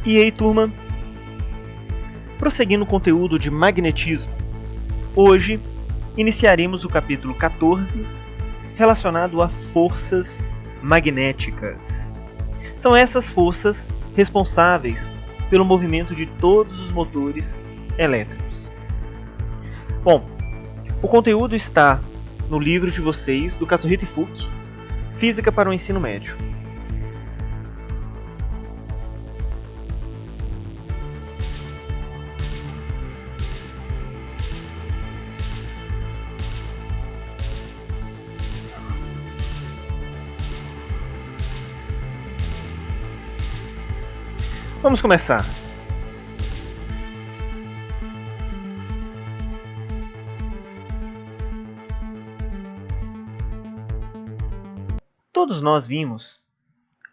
E aí, turma? Prosseguindo o conteúdo de magnetismo, hoje iniciaremos o capítulo 14, relacionado a forças magnéticas. São essas forças responsáveis pelo movimento de todos os motores elétricos. Bom, o conteúdo está no livro de vocês, do Kazuhito Ifukui, Física para o Ensino Médio. Vamos começar. Todos nós vimos,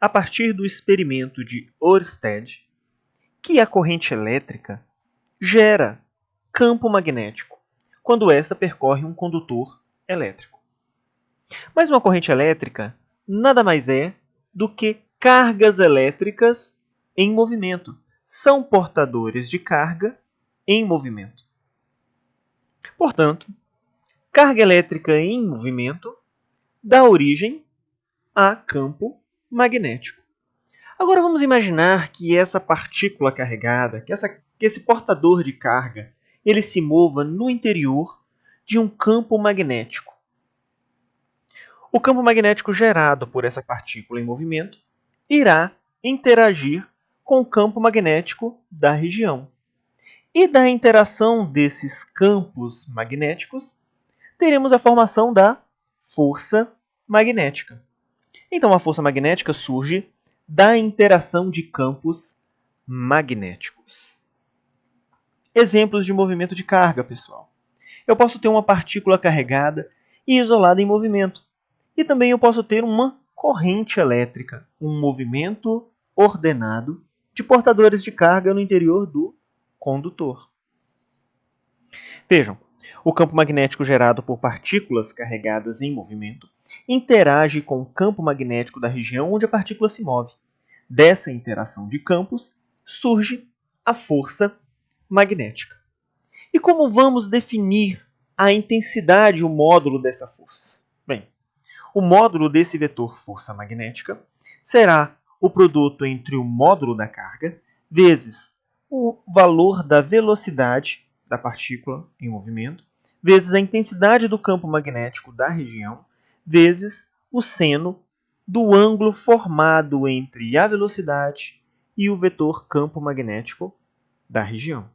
a partir do experimento de Ørsted, que a corrente elétrica gera campo magnético quando esta percorre um condutor elétrico. Mas uma corrente elétrica nada mais é do que cargas elétricas em movimento. São portadores de carga em movimento. Portanto, carga elétrica em movimento dá origem a campo magnético. Agora vamos imaginar que essa partícula carregada, que esse portador de carga, ele se mova no interior de um campo magnético. O campo magnético gerado por essa partícula em movimento irá interagir com o campo magnético da região. E da interação desses campos magnéticos, teremos a formação da força magnética. Então, a força magnética surge da interação de campos magnéticos. Exemplos de movimento de carga, pessoal. Eu posso ter uma partícula carregada e isolada em movimento. E também eu posso ter uma corrente elétrica, um movimento ordenado de portadores de carga no interior do condutor. Vejam, o campo magnético gerado por partículas carregadas em movimento interage com o campo magnético da região onde a partícula se move. Dessa interação de campos surge a força magnética. E como vamos definir a intensidade, o módulo dessa força? Bem, o módulo desse vetor força magnética será o produto entre o módulo da carga vezes o valor da velocidade da partícula em movimento, vezes a intensidade do campo magnético da região, vezes o seno do ângulo formado entre a velocidade e o vetor campo magnético da região.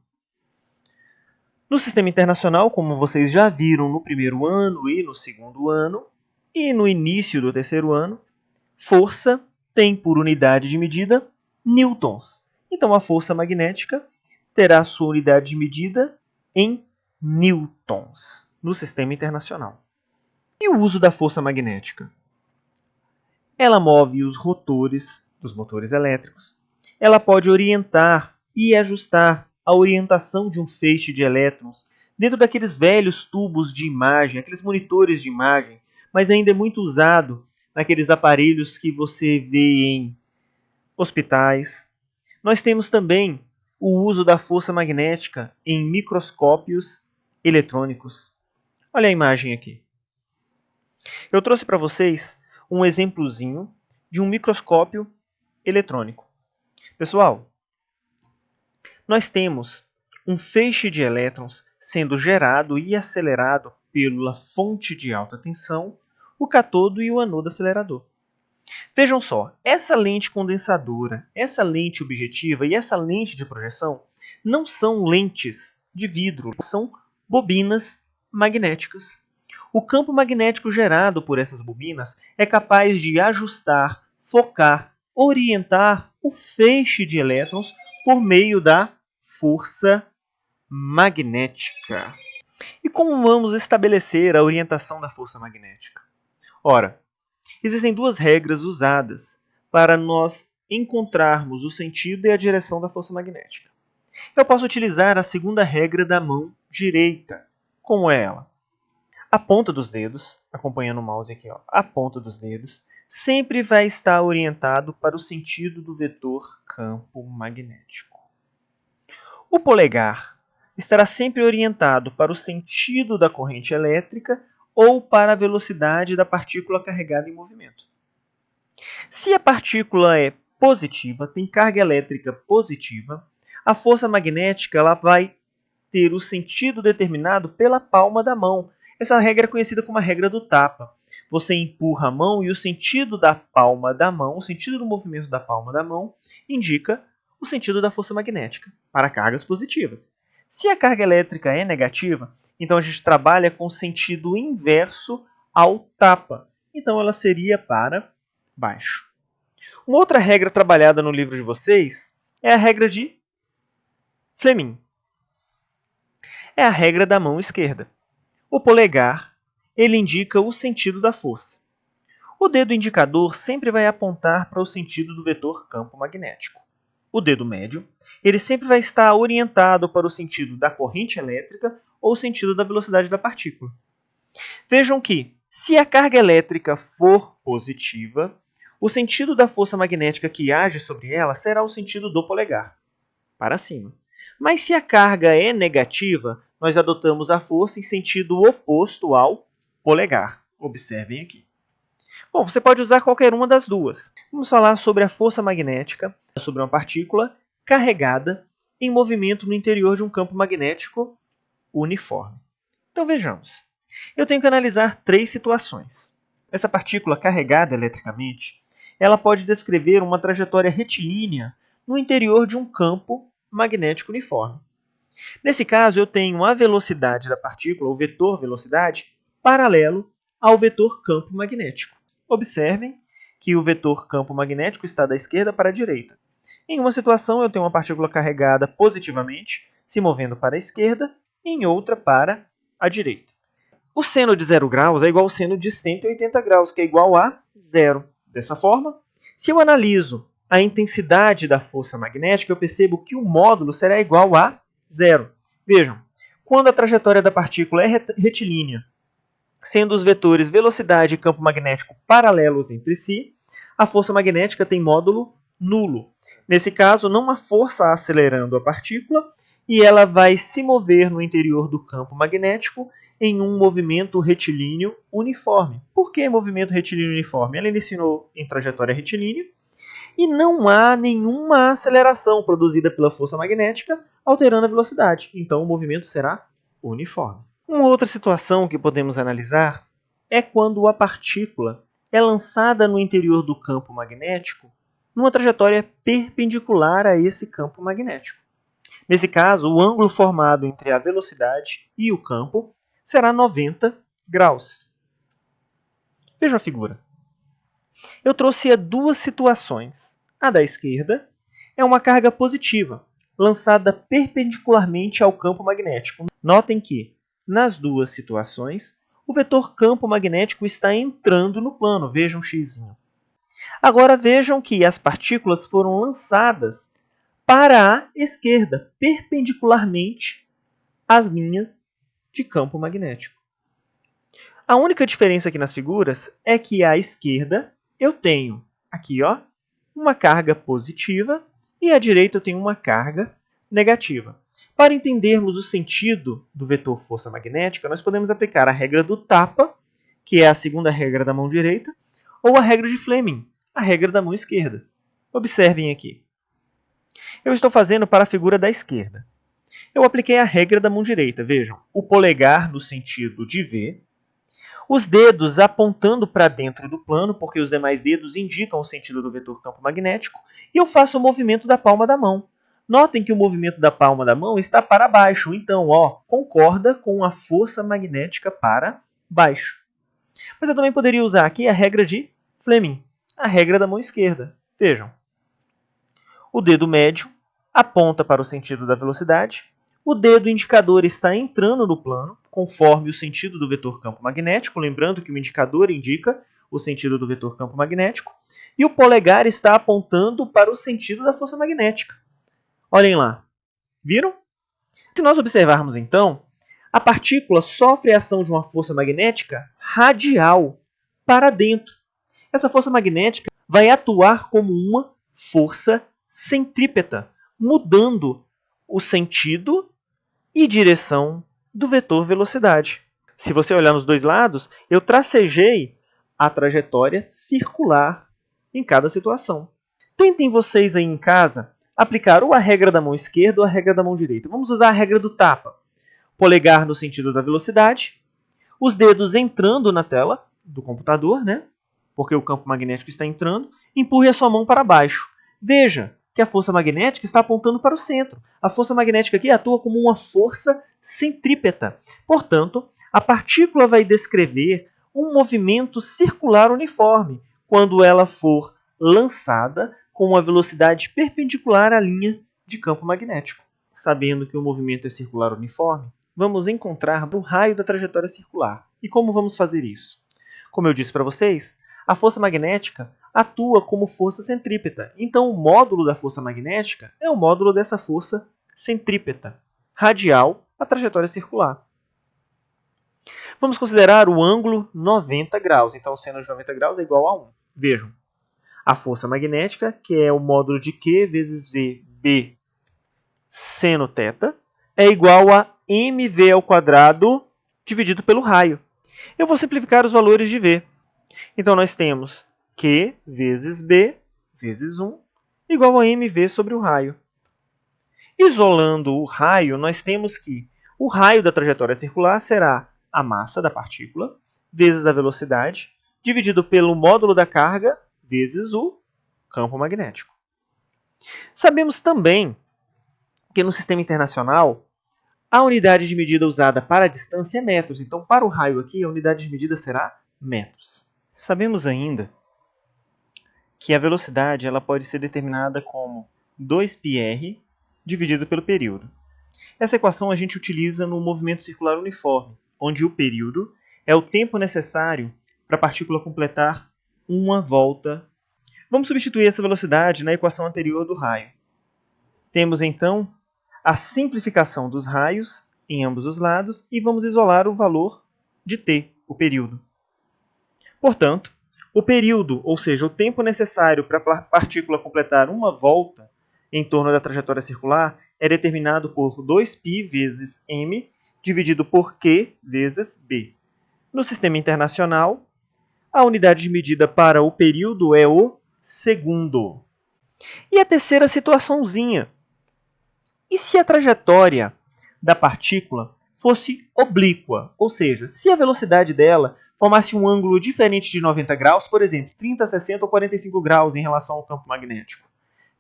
No sistema internacional, como vocês já viram no primeiro ano e no segundo ano, e no início do terceiro ano, força tem por unidade de medida newtons. Então, a força magnética terá sua unidade de medida em newtons no sistema internacional. E o uso da força magnética? Ela move os rotores dos motores elétricos. Ela pode orientar e ajustar a orientação de um feixe de elétrons dentro daqueles velhos tubos de imagem, aqueles monitores de imagem, mas ainda é muito usado naqueles aparelhos que você vê em hospitais. Nós temos também o uso da força magnética em microscópios eletrônicos. Olha a imagem aqui. Eu trouxe para vocês um exemplozinho de um microscópio eletrônico. Pessoal, nós temos um feixe de elétrons sendo gerado e acelerado pela fonte de alta tensão, o catodo e o anodo acelerador. Vejam só, essa lente condensadora, essa lente objetiva e essa lente de projeção não são lentes de vidro, são bobinas magnéticas. O campo magnético gerado por essas bobinas é capaz de ajustar, focar, orientar o feixe de elétrons por meio da força magnética. E como vamos estabelecer a orientação da força magnética? Ora, existem duas regras usadas para nós encontrarmos o sentido e a direção da força magnética. Eu posso utilizar a segunda regra da mão direita. Como é ela? A ponta dos dedos, acompanhando o mouse aqui, ó, a ponta dos dedos, sempre vai estar orientado para o sentido do vetor campo magnético. O polegar estará sempre orientado para o sentido da corrente elétrica ou para a velocidade da partícula carregada em movimento. Se a partícula é positiva, tem carga elétrica positiva, a força magnética ela vai ter o sentido determinado pela palma da mão. Essa regra é conhecida como a regra do tapa. Você empurra a mão e o sentido da palma da mão, o sentido do movimento da palma da mão, indica o sentido da força magnética para cargas positivas. Se a carga elétrica é negativa, então a gente trabalha com o sentido inverso ao tapa. Então ela seria para baixo. Uma outra regra trabalhada no livro de vocês é a regra de Fleming. É a regra da mão esquerda. O polegar, ele indica o sentido da força. O dedo indicador sempre vai apontar para o sentido do vetor campo magnético. O dedo médio, ele sempre vai estar orientado para o sentido da corrente elétrica ou o sentido da velocidade da partícula. Vejam que, se a carga elétrica for positiva, o sentido da força magnética que age sobre ela será o sentido do polegar, para cima. Mas se a carga é negativa, nós adotamos a força em sentido oposto ao polegar. Observem aqui. Bom, você pode usar qualquer uma das duas. Vamos falar sobre a força magnética, sobre uma partícula carregada em movimento no interior de um campo magnético uniforme. Então vejamos. Eu tenho que analisar três situações. Essa partícula carregada eletricamente, ela pode descrever uma trajetória retilínea no interior de um campo magnético uniforme. Nesse caso, eu tenho a velocidade da partícula, o vetor velocidade, paralelo ao vetor campo magnético. Observem que o vetor campo magnético está da esquerda para a direita. Em uma situação, eu tenho uma partícula carregada positivamente, se movendo para a esquerda, em outra para a direita. O seno de 0 graus é igual ao seno de 180 graus, que é igual a zero. Dessa forma, se eu analiso a intensidade da força magnética, eu percebo que o módulo será igual a zero. Vejam, quando a trajetória da partícula é retilínea, sendo os vetores velocidade e campo magnético paralelos entre si, a força magnética tem módulo nulo. Nesse caso, não há força acelerando a partícula e ela vai se mover no interior do campo magnético em um movimento retilíneo uniforme. Por que movimento retilíneo uniforme? Ela iniciou em trajetória retilínea e não há nenhuma aceleração produzida pela força magnética alterando a velocidade. Então, o movimento será uniforme. Uma outra situação que podemos analisar é quando a partícula é lançada no interior do campo magnético numa trajetória perpendicular a esse campo magnético. Nesse caso, o ângulo formado entre a velocidade e o campo será 90 graus. Vejam a figura. Eu trouxe duas situações. A da esquerda é uma carga positiva, lançada perpendicularmente ao campo magnético. Notem que, nas duas situações, o vetor campo magnético está entrando no plano. Vejam um x. Agora vejam que as partículas foram lançadas para a esquerda, perpendicularmente às linhas de campo magnético. A única diferença aqui nas figuras é que à esquerda eu tenho aqui, ó, uma carga positiva e à direita eu tenho uma carga negativa. Para entendermos o sentido do vetor força magnética, nós podemos aplicar a regra do tapa, que é a segunda regra da mão direita, ou a regra de Fleming, a regra da mão esquerda. Observem aqui. Eu estou fazendo para a figura da esquerda. Eu apliquei a regra da mão direita. Vejam, o polegar no sentido de V, os dedos apontando para dentro do plano, porque os demais dedos indicam o sentido do vetor campo magnético, e eu faço o movimento da palma da mão. Notem que o movimento da palma da mão está para baixo, então, ó, concorda com a força magnética para baixo. Mas eu também poderia usar aqui a regra de Fleming, a regra da mão esquerda. Vejam, o dedo médio aponta para o sentido da velocidade, o dedo indicador está entrando no plano, conforme o sentido do vetor campo magnético, lembrando que o indicador indica o sentido do vetor campo magnético, e o polegar está apontando para o sentido da força magnética. Olhem lá, Viram? Se nós observarmos, então, a partícula sofre a ação de uma força magnética radial para dentro. Essa força magnética vai atuar como uma força centrípeta, mudando o sentido e direção do vetor velocidade. Se você olhar nos dois lados, eu tracejei a trajetória circular em cada situação. Tentem vocês aí em casa aplicar ou a regra da mão esquerda ou a regra da mão direita. Vamos usar a regra do tapa. Polegar no sentido da velocidade, os dedos entrando na tela do computador, né? Porque o campo magnético está entrando, empurre a sua mão para baixo. Veja que a força magnética está apontando para o centro. A força magnética aqui atua como uma força centrípeta. Portanto, a partícula vai descrever um movimento circular uniforme quando ela for lançada com uma velocidade perpendicular à linha de campo magnético. Sabendo que o movimento é circular uniforme, vamos encontrar o raio da trajetória circular. E como vamos fazer isso? Como eu disse para vocês, a força magnética atua como força centrípeta. Então, o módulo da força magnética é o módulo dessa força centrípeta, radial à trajetória circular. Vamos considerar o ângulo 90 graus. Então, seno de 90 graus é igual a 1. Vejam, a força magnética, que é o módulo de Q vezes VB seno θ, é igual a mv ao quadrado dividido pelo raio. Eu vou simplificar os valores de V. Então, nós temos Q vezes B vezes 1 igual a mv sobre o raio. Isolando o raio, nós temos que o raio da trajetória circular será a massa da partícula vezes a velocidade dividido pelo módulo da carga vezes o campo magnético. Sabemos também que no sistema internacional a unidade de medida usada para a distância é metros. Então, para o raio aqui, a unidade de medida será metros. Sabemos ainda que a velocidade ela pode ser determinada como 2πr dividido pelo período. Essa equação a gente utiliza no movimento circular uniforme, onde o período é o tempo necessário para a partícula completar uma volta. Vamos substituir essa velocidade na equação anterior do raio. Temos, então, a simplificação dos raios em ambos os lados e vamos isolar o valor de t, o período. Portanto, o período, ou seja, o tempo necessário para a partícula completar uma volta em torno da trajetória circular é determinado por 2π vezes m dividido por q vezes b. No sistema internacional, a unidade de medida para o período é o segundo. E a terceira situaçãozinha. E se a trajetória da partícula fosse oblíqua, ou seja, se a velocidade dela formasse um ângulo diferente de 90 graus, por exemplo, 30, 60 ou 45 graus em relação ao campo magnético?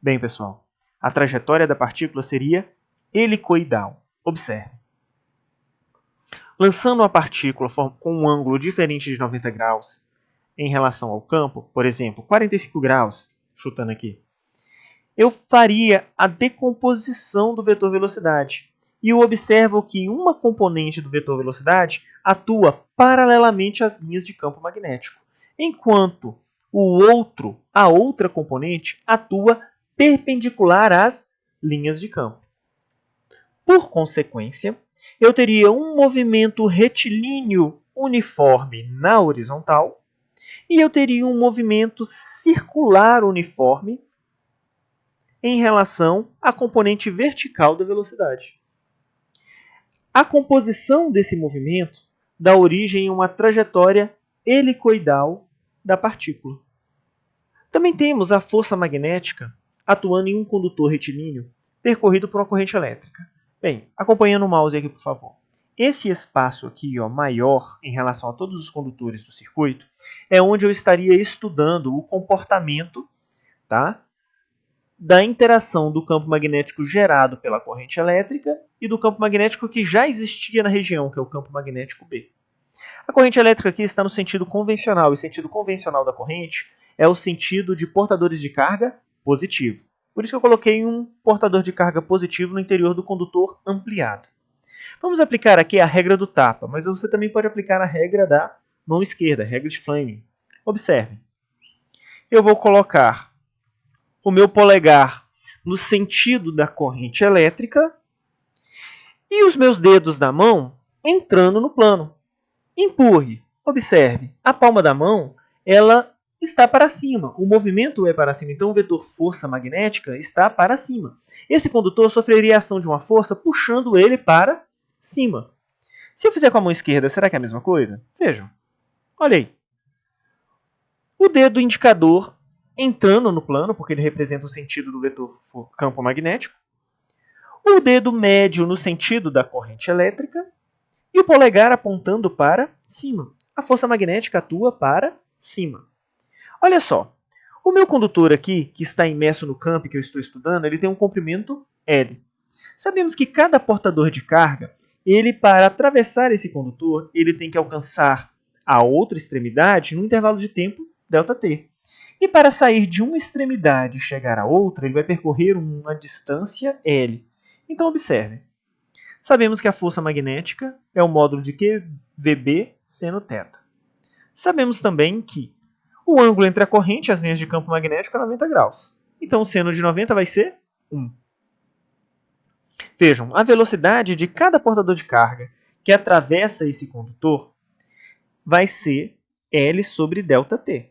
Bem, pessoal, a trajetória da partícula seria helicoidal. Observe. Lançando a partícula com um ângulo diferente de 90 graus em relação ao campo, por exemplo, 45 graus, chutando aqui, eu faria a decomposição do vetor velocidade. E eu observo que uma componente do vetor velocidade atua paralelamente às linhas de campo magnético, enquanto a outra componente atua perpendicular às linhas de campo. Por consequência, eu teria um movimento retilíneo uniforme na horizontal e eu teria um movimento circular uniforme em relação à componente vertical da velocidade. A composição desse movimento dá origem a uma trajetória helicoidal da partícula. Também temos a força magnética atuando em um condutor retilíneo percorrido por uma corrente elétrica. Bem, acompanhando o mouse aqui, por favor. Esse espaço aqui, maior em relação a todos os condutores do circuito, é onde eu estaria estudando o comportamento, da interação do campo magnético gerado pela corrente elétrica e do campo magnético que já existia na região, que é o campo magnético B. A corrente elétrica aqui está no sentido convencional, e o sentido convencional da corrente é o sentido de portadores de carga positivo. Por isso que eu coloquei um portador de carga positivo no interior do condutor ampliado. Vamos aplicar aqui a regra do tapa, mas você também pode aplicar a regra da mão esquerda, a regra de Fleming. Observe. Eu vou colocar o meu polegar no sentido da corrente elétrica E os meus dedos da mão entrando no plano. Empurre. Observe, a palma da mão ela está para cima. O movimento é para cima, então o vetor força magnética está para cima. Esse condutor sofreria a ação de uma força puxando ele para cima. Se eu fizer com a mão esquerda, será que é a mesma coisa? Vejam. Olha aí. O dedo indicador entrando no plano, porque ele representa o sentido do vetor campo magnético. O dedo médio no sentido da corrente elétrica. E o polegar apontando para cima. A força magnética atua para cima. Olha só. O meu condutor aqui, que está imerso no campo que eu estou estudando, ele tem um comprimento L. Sabemos que cada portador de carga, ele para atravessar esse condutor, ele tem que alcançar a outra extremidade no intervalo de tempo ΔT. E para sair de uma extremidade e chegar à outra, ele vai percorrer uma distância L. Então observe. Sabemos que a força magnética é o módulo de Q VB seno θ. Sabemos também que o ângulo entre a corrente e as linhas de campo magnético é 90 graus. Então o seno de 90 vai ser 1. Vejam, a velocidade de cada portador de carga que atravessa esse condutor vai ser L sobre ΔT.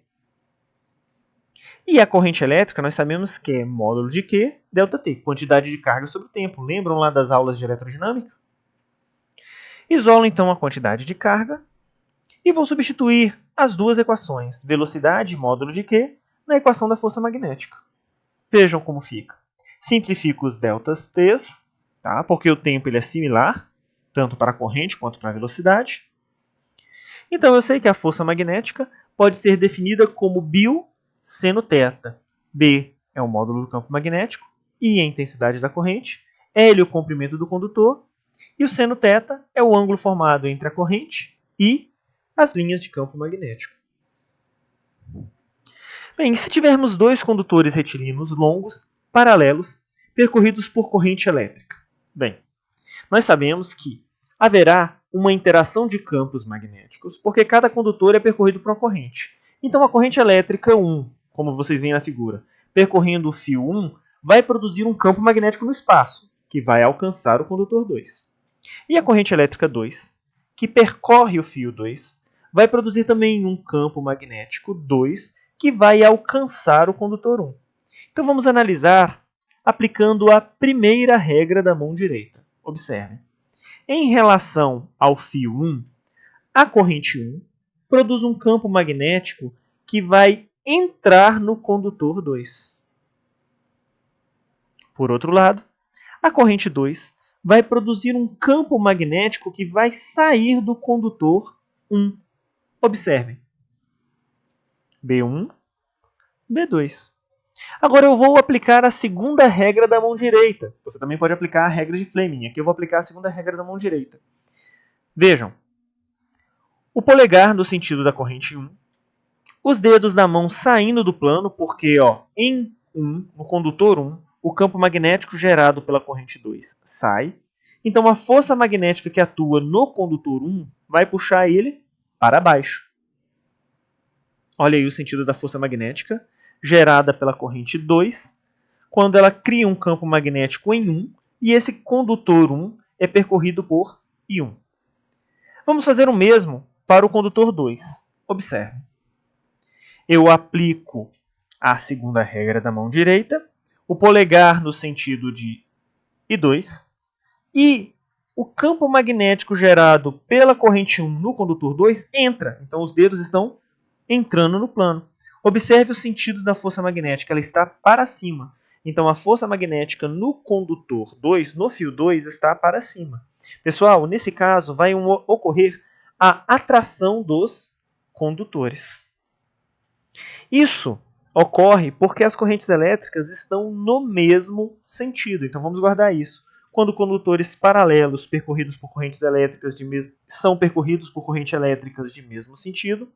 E a corrente elétrica, nós sabemos que é módulo de Q, ΔT, quantidade de carga sobre o tempo. Lembram lá das aulas de eletrodinâmica? Isolo, então, a quantidade de carga e vou substituir as duas equações, velocidade e módulo de Q, na equação da força magnética. Vejam como fica. Simplifico os deltas T, tá? Porque o tempo ele é similar, tanto para a corrente quanto para a velocidade. Então, eu sei que a força magnética pode ser definida como β seno θ. B é o módulo do campo magnético, I é a intensidade da corrente, L é o comprimento do condutor, e o seno θ é o ângulo formado entre a corrente e as linhas de campo magnético. Bem, se tivermos dois condutores retilíneos longos, paralelos, percorridos por corrente elétrica? Bem, nós sabemos que haverá uma interação de campos magnéticos, porque cada condutor é percorrido por uma corrente. Então, a corrente elétrica 1, como vocês veem na figura, percorrendo o fio 1, vai produzir um campo magnético no espaço, que vai alcançar o condutor 2. E a corrente elétrica 2, que percorre o fio 2, vai produzir também um campo magnético 2, que vai alcançar o condutor 1. Então, vamos analisar aplicando a primeira regra da mão direita. Observe. Em relação ao fio 1, a corrente 1 produz um campo magnético que vai entrar no condutor 2. Por outro lado, a corrente 2 vai produzir um campo magnético que vai sair do condutor 1. Observe. B1, B2. Agora eu vou aplicar a segunda regra da mão direita. Você também pode aplicar a regra de Fleming. Aqui eu vou aplicar a segunda regra da mão direita. Vejam. O polegar no sentido da corrente 1. Os dedos da mão saindo do plano, porque no condutor 1, o campo magnético gerado pela corrente 2 sai. Então a força magnética que atua no condutor 1 vai puxar ele para baixo. Olha aí o sentido da força magnética gerada pela corrente 2, quando ela cria um campo magnético em 1, e esse condutor 1 é percorrido por I1. Vamos fazer o mesmo para o condutor 2. Observe. Eu aplico a segunda regra da mão direita, o polegar no sentido de I2, e o campo magnético gerado pela corrente 1 no condutor 2 entra. Então, os dedos estão entrando no plano. Observe o sentido da força magnética, ela está para cima. Então, a força magnética no condutor 2, no fio 2, está para cima. Pessoal, nesse caso, vai ocorrer a atração dos condutores. Isso ocorre porque as correntes elétricas estão no mesmo sentido. Então, vamos guardar isso. Quando condutores paralelos percorridos por correntes elétricas são percorridos por correntes elétricas de mesmo sentido,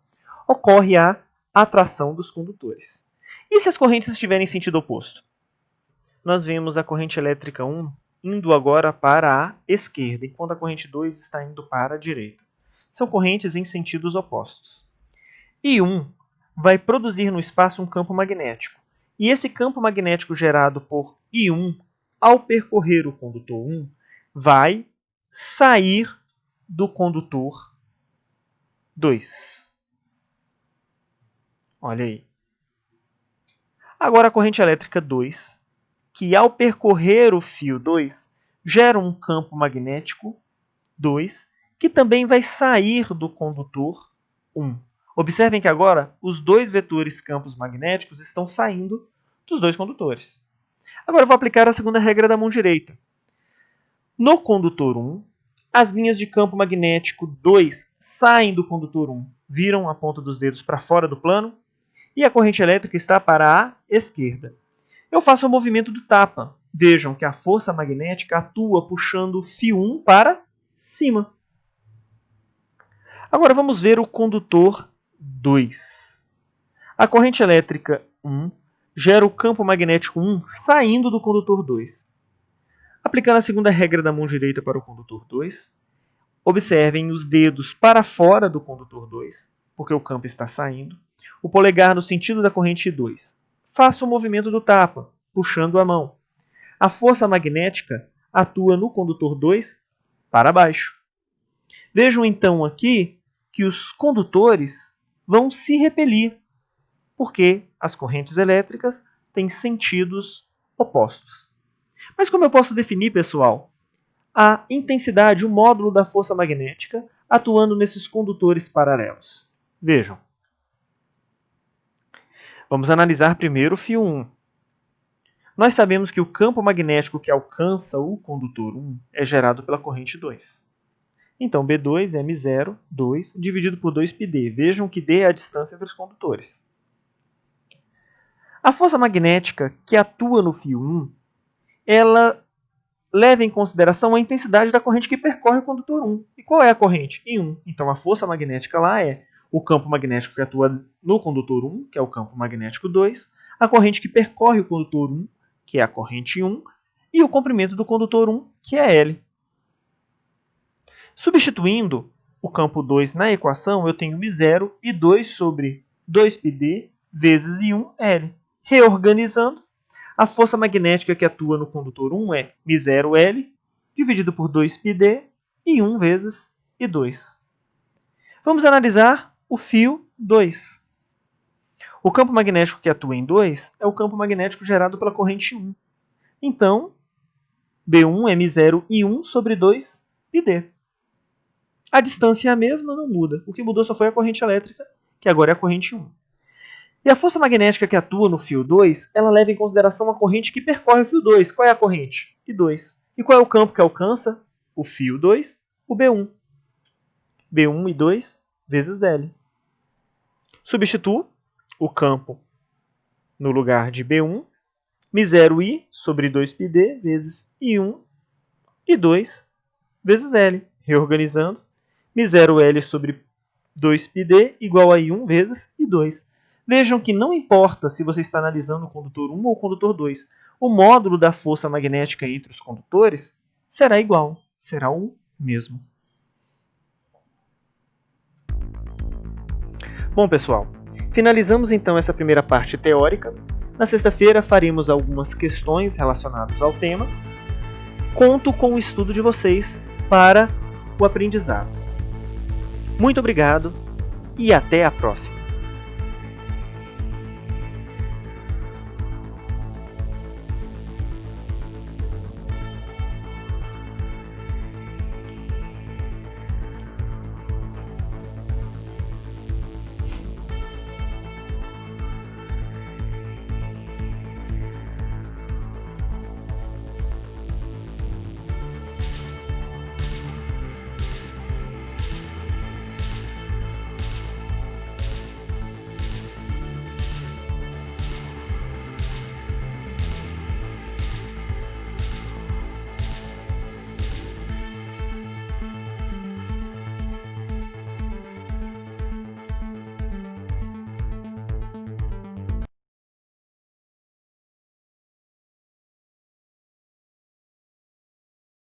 ocorre a atração dos condutores. E se as correntes estiverem em sentido oposto? Nós vemos a corrente elétrica 1 indo agora para a esquerda, enquanto a corrente 2 está indo para a direita. São correntes em sentidos opostos. I1 vai produzir no espaço um campo magnético. E esse campo magnético gerado por I1, ao percorrer o condutor 1, vai sair do condutor 2. Olha aí. Agora a corrente elétrica 2, que ao percorrer o fio 2, gera um campo magnético 2, que também vai sair do condutor 1. Observem que agora os dois vetores campos magnéticos estão saindo dos dois condutores. Agora eu vou aplicar a segunda regra da mão direita. No condutor 1, as linhas de campo magnético 2 saem do condutor 1, viram a ponta dos dedos para fora do plano, e a corrente elétrica está para a esquerda. Eu faço o movimento do tapa. Vejam que a força magnética atua puxando o fio 1 para cima. Agora vamos ver o condutor 2. A corrente elétrica 1 gera o campo magnético 1 saindo do condutor 2. Aplicando a segunda regra da mão direita para o condutor 2, observem os dedos para fora do condutor 2, porque o campo está saindo. O polegar no sentido da corrente 2. Faça o movimento do tapa, puxando a mão. A força magnética atua no condutor 2 para baixo. Vejam então aqui que os condutores vão se repelir, porque as correntes elétricas têm sentidos opostos. Mas como eu posso definir, pessoal, a intensidade, o módulo da força magnética atuando nesses condutores paralelos? Vejam. Vamos analisar primeiro o fio 1. Nós sabemos que o campo magnético que alcança o condutor 1 é gerado pela corrente 2. Então, B2 é M0, 2, dividido por 2πd. Vejam que D é a distância entre os condutores. A força magnética que atua no fio 1, ela leva em consideração a intensidade da corrente que percorre o condutor 1. E qual é a corrente? I1. Então, a força magnética lá é o campo magnético que atua no condutor 1, que é o campo magnético 2, a corrente que percorre o condutor 1, que é a corrente 1, e o comprimento do condutor 1, que é L. Substituindo o campo 2 na equação, eu tenho μ0 e 2 sobre 2πd vezes I1L. Reorganizando, a força magnética que atua no condutor 1 é μ0L dividido por 2πd e 1 vezes I2. Vamos analisar o fio 2. O campo magnético que atua em 2 é o campo magnético gerado pela corrente 1. Então, B1 é μ0 I1 sobre 2πd. A distância é a mesma, não muda. O que mudou só foi a corrente elétrica, que agora é a corrente 1. E a força magnética que atua no fio 2, ela leva em consideração a corrente que percorre o fio 2. Qual é a corrente? I2. E qual é o campo que alcança o fio 2? O B1. B1 I2 vezes L. Substituo o campo no lugar de B1, μ0I sobre 2πd vezes I1 e 2 vezes L. Reorganizando, μ0L sobre 2πd igual a I1 vezes I2. Vejam que não importa se você está analisando o condutor 1 ou o condutor 2, o módulo da força magnética entre os condutores será igual, será o mesmo. Bom, pessoal, finalizamos então essa primeira parte teórica. Na sexta-feira faremos algumas questões relacionadas ao tema. Conto com o estudo de vocês para o aprendizado. Muito obrigado e até a próxima!